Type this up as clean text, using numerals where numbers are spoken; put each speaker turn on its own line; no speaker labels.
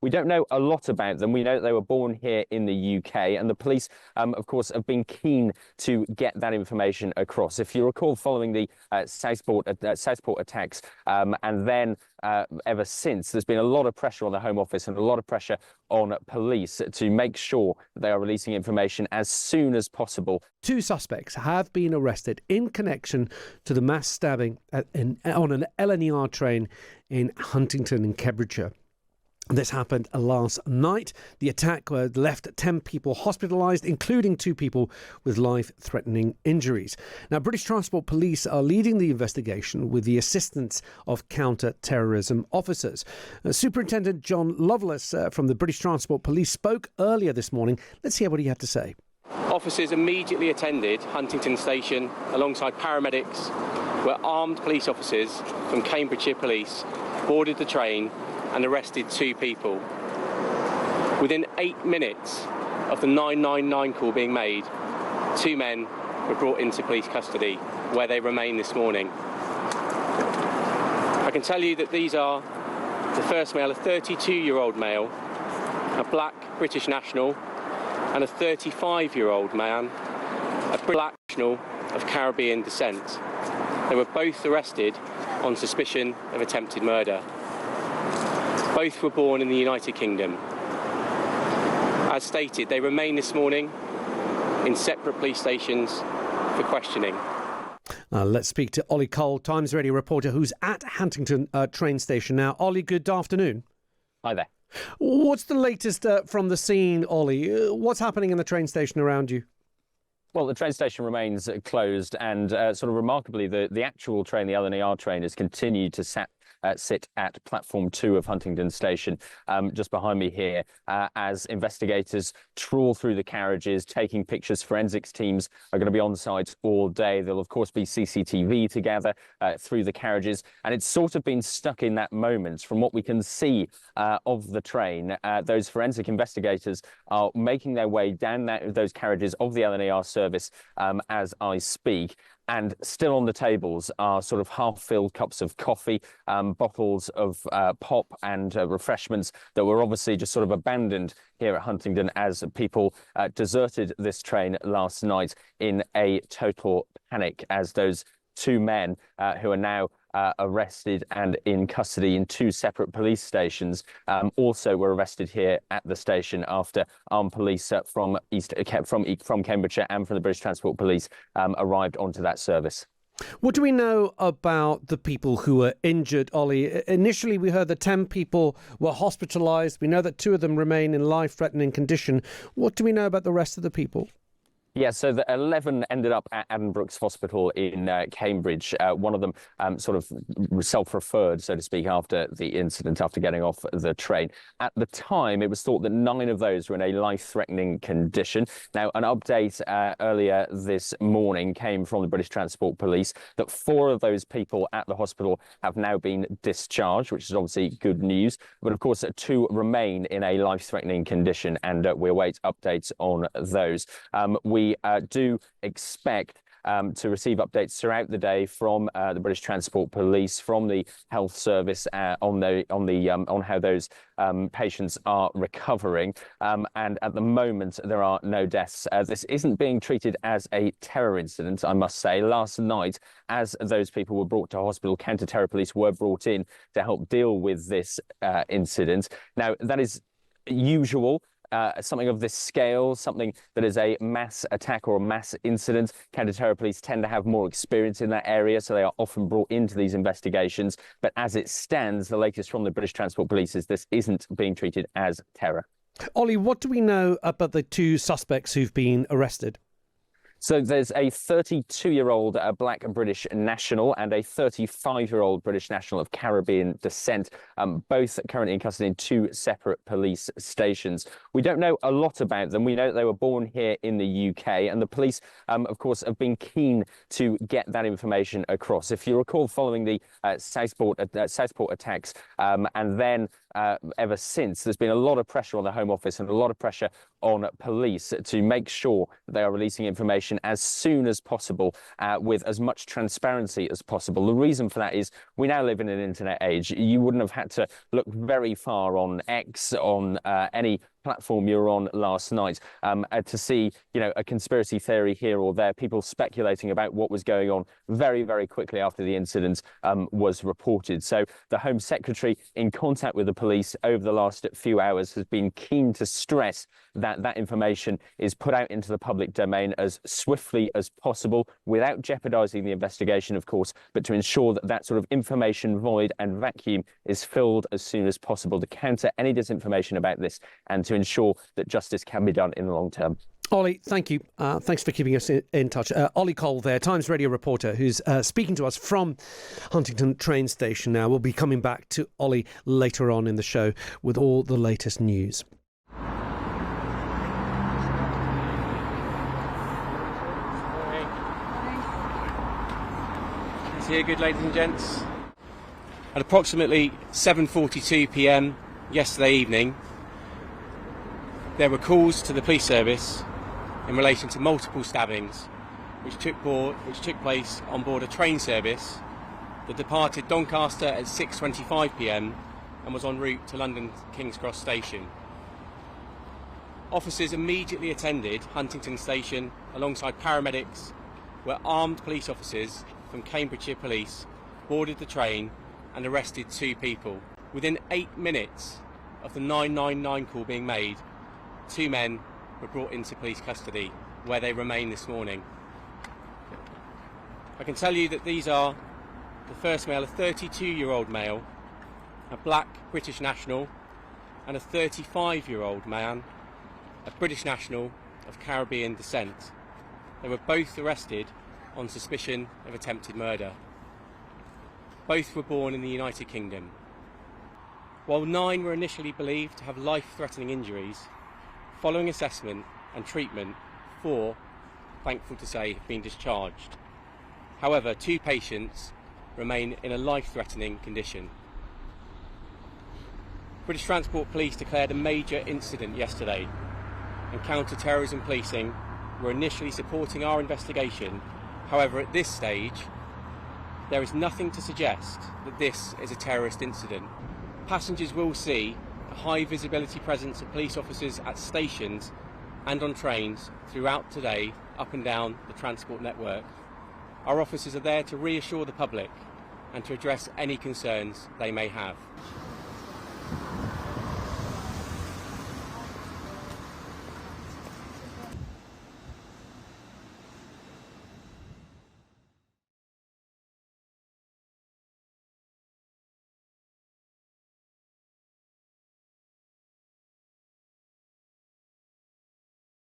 We don't know a lot about them. We know that they were born here in the UK, and the police, of course, have been keen to get that information across. If you recall, following the Southport attacks, and then ever since, there's been a lot of pressure on the Home Office and a lot of pressure on police to make sure that they are releasing information as soon as possible.
2 suspects have been arrested in connection to the mass stabbing on an LNER train in Huntingdon in Cambridgeshire. This happened last night. The attack left 10 people hospitalised, including 2 people with life-threatening injuries. Now, British Transport Police are leading the investigation with the assistance of counter-terrorism officers. Superintendent John Lovelace from the British Transport Police spoke earlier this morning. Let's hear what he had to say.
Officers immediately attended Huntingdon Station alongside paramedics, where armed police officers from Cambridgeshire Police boarded the train and arrested 2 people. Within 8 minutes of the 999 call being made, 2 men were brought into police custody, where they remain this morning. I can tell you that these are the first male, a 32-year-old male, a black British national, and a 35-year-old man, a black national of Caribbean descent. They were both arrested on suspicion of attempted murder. Both were born in the United Kingdom. As stated, they remain this morning in separate police stations for questioning.
Let's speak to Ollie Cole, Times Radio reporter who's at Huntingdon train station now. Ollie, good afternoon.
Hi there.
What's the latest from the scene, Ollie? What's happening in the train station around you?
Well, the train station remains closed, and sort of remarkably, the actual train, the LNER train, has continued to sit at platform 2 of Huntingdon Station, just behind me here, as investigators trawl through the carriages, taking pictures. Forensics teams are going to be on site all day. There'll, of course, be CCTV to gather through the carriages, and it's sort of been stuck in that moment. From what we can see of the train, those forensic investigators are making their way down those carriages of the LNER service as I speak. And still on the tables are sort of half-filled cups of coffee, bottles of pop and refreshments that were obviously just sort of abandoned here at Huntingdon as people deserted this train last night in a total panic, as those 2 men who are now arrested and in custody in 2 separate police stations also were arrested here at the station after armed police from Cambridgeshire and from the British Transport Police arrived onto that service.
What do we know about the people who were injured, Ollie? Initially, we heard that 10 people were hospitalised. We know that 2 of them remain in life-threatening condition. What do we know about the rest of the people?
Yeah, so the 11 ended up at Addenbrooke's Hospital in Cambridge. One of them sort of self-referred, so to speak, after the incident, after getting off the train. At the time, it was thought that 9 of those were in a life-threatening condition. Now, an update earlier this morning came from the British Transport Police that 4 of those people at the hospital have now been discharged, which is obviously good news. But of course, 2 remain in a life-threatening condition, and we await updates on those. We do expect to receive updates throughout the day from the British Transport Police, from the Health Service on how those patients are recovering. And at the moment, there are no deaths. This isn't being treated as a terror incident, I must say. Last night, as those people were brought to hospital, counter-terror police were brought in to help deal with this incident. Now, that is usual. Something of this scale, something that is a mass attack or a mass incident. Counter-terror police tend to have more experience in that area, so they are often brought into these investigations. But as it stands, the latest from the British Transport Police is this isn't being treated as terror.
Ollie, what do we know about the 2 suspects who've been arrested?
So there's a 32-year-old black British national and a 35-year-old British national of Caribbean descent, both currently in custody in 2 separate police stations. We don't know a lot about them. We know that they were born here in the UK, and the police, of course, have been keen to get that information across. If you recall, following the Southport attacks, and then ever since. There's been a lot of pressure on the Home Office and a lot of pressure on police to make sure they are releasing information as soon as possible with as much transparency as possible. The reason for that is we now live in an internet age. You wouldn't have had to look very far on X, on any platform you were on last night to see, a conspiracy theory here or there, people speculating about what was going on very, very quickly after the incident was reported. So the Home Secretary, in contact with the police over the last few hours, has been keen to stress that that information is put out into the public domain as swiftly as possible, without jeopardising the investigation, of course, but to ensure that that sort of information void and vacuum is filled as soon as possible to counter any disinformation about this and to ensure that justice can be done in the long term.
Ollie, thank you. Thanks for keeping us in touch. Ollie Cole there, Times Radio reporter, who's speaking to us from Huntingdon train station now. We'll be coming back to Ollie later on in the show with all the latest news.
Here, good ladies and gents. At approximately 7:42 p.m. yesterday evening, there were calls to the police service in relation to multiple stabbings which took place on board a train service that departed Doncaster at 6:25 p.m. and was en route to London King's Cross station. Officers immediately attended Huntingdon station alongside paramedics, where armed police officers from Cambridgeshire Police boarded the train and arrested 2 people. Within 8 minutes of the 999 call being made, 2 men were brought into police custody, where they remain this morning. I can tell you that these are the first male, a 32-year-old male, a black British national, and a 35-year-old man, a British national of Caribbean descent. They were both arrested on suspicion of attempted murder. Both were born in the United Kingdom. While 9 were initially believed to have life-threatening injuries, following assessment and treatment, 4, thankful to say, have been discharged. However, 2 patients remain in a life-threatening condition. British Transport Police declared a major incident yesterday, and counter-terrorism policing were initially supporting our investigation. However, at this stage, there is nothing to suggest that this is a terrorist incident. Passengers will see a high visibility presence of police officers at stations and on trains throughout today, up and down the transport network. Our officers are there to reassure the public and to address any concerns they may have.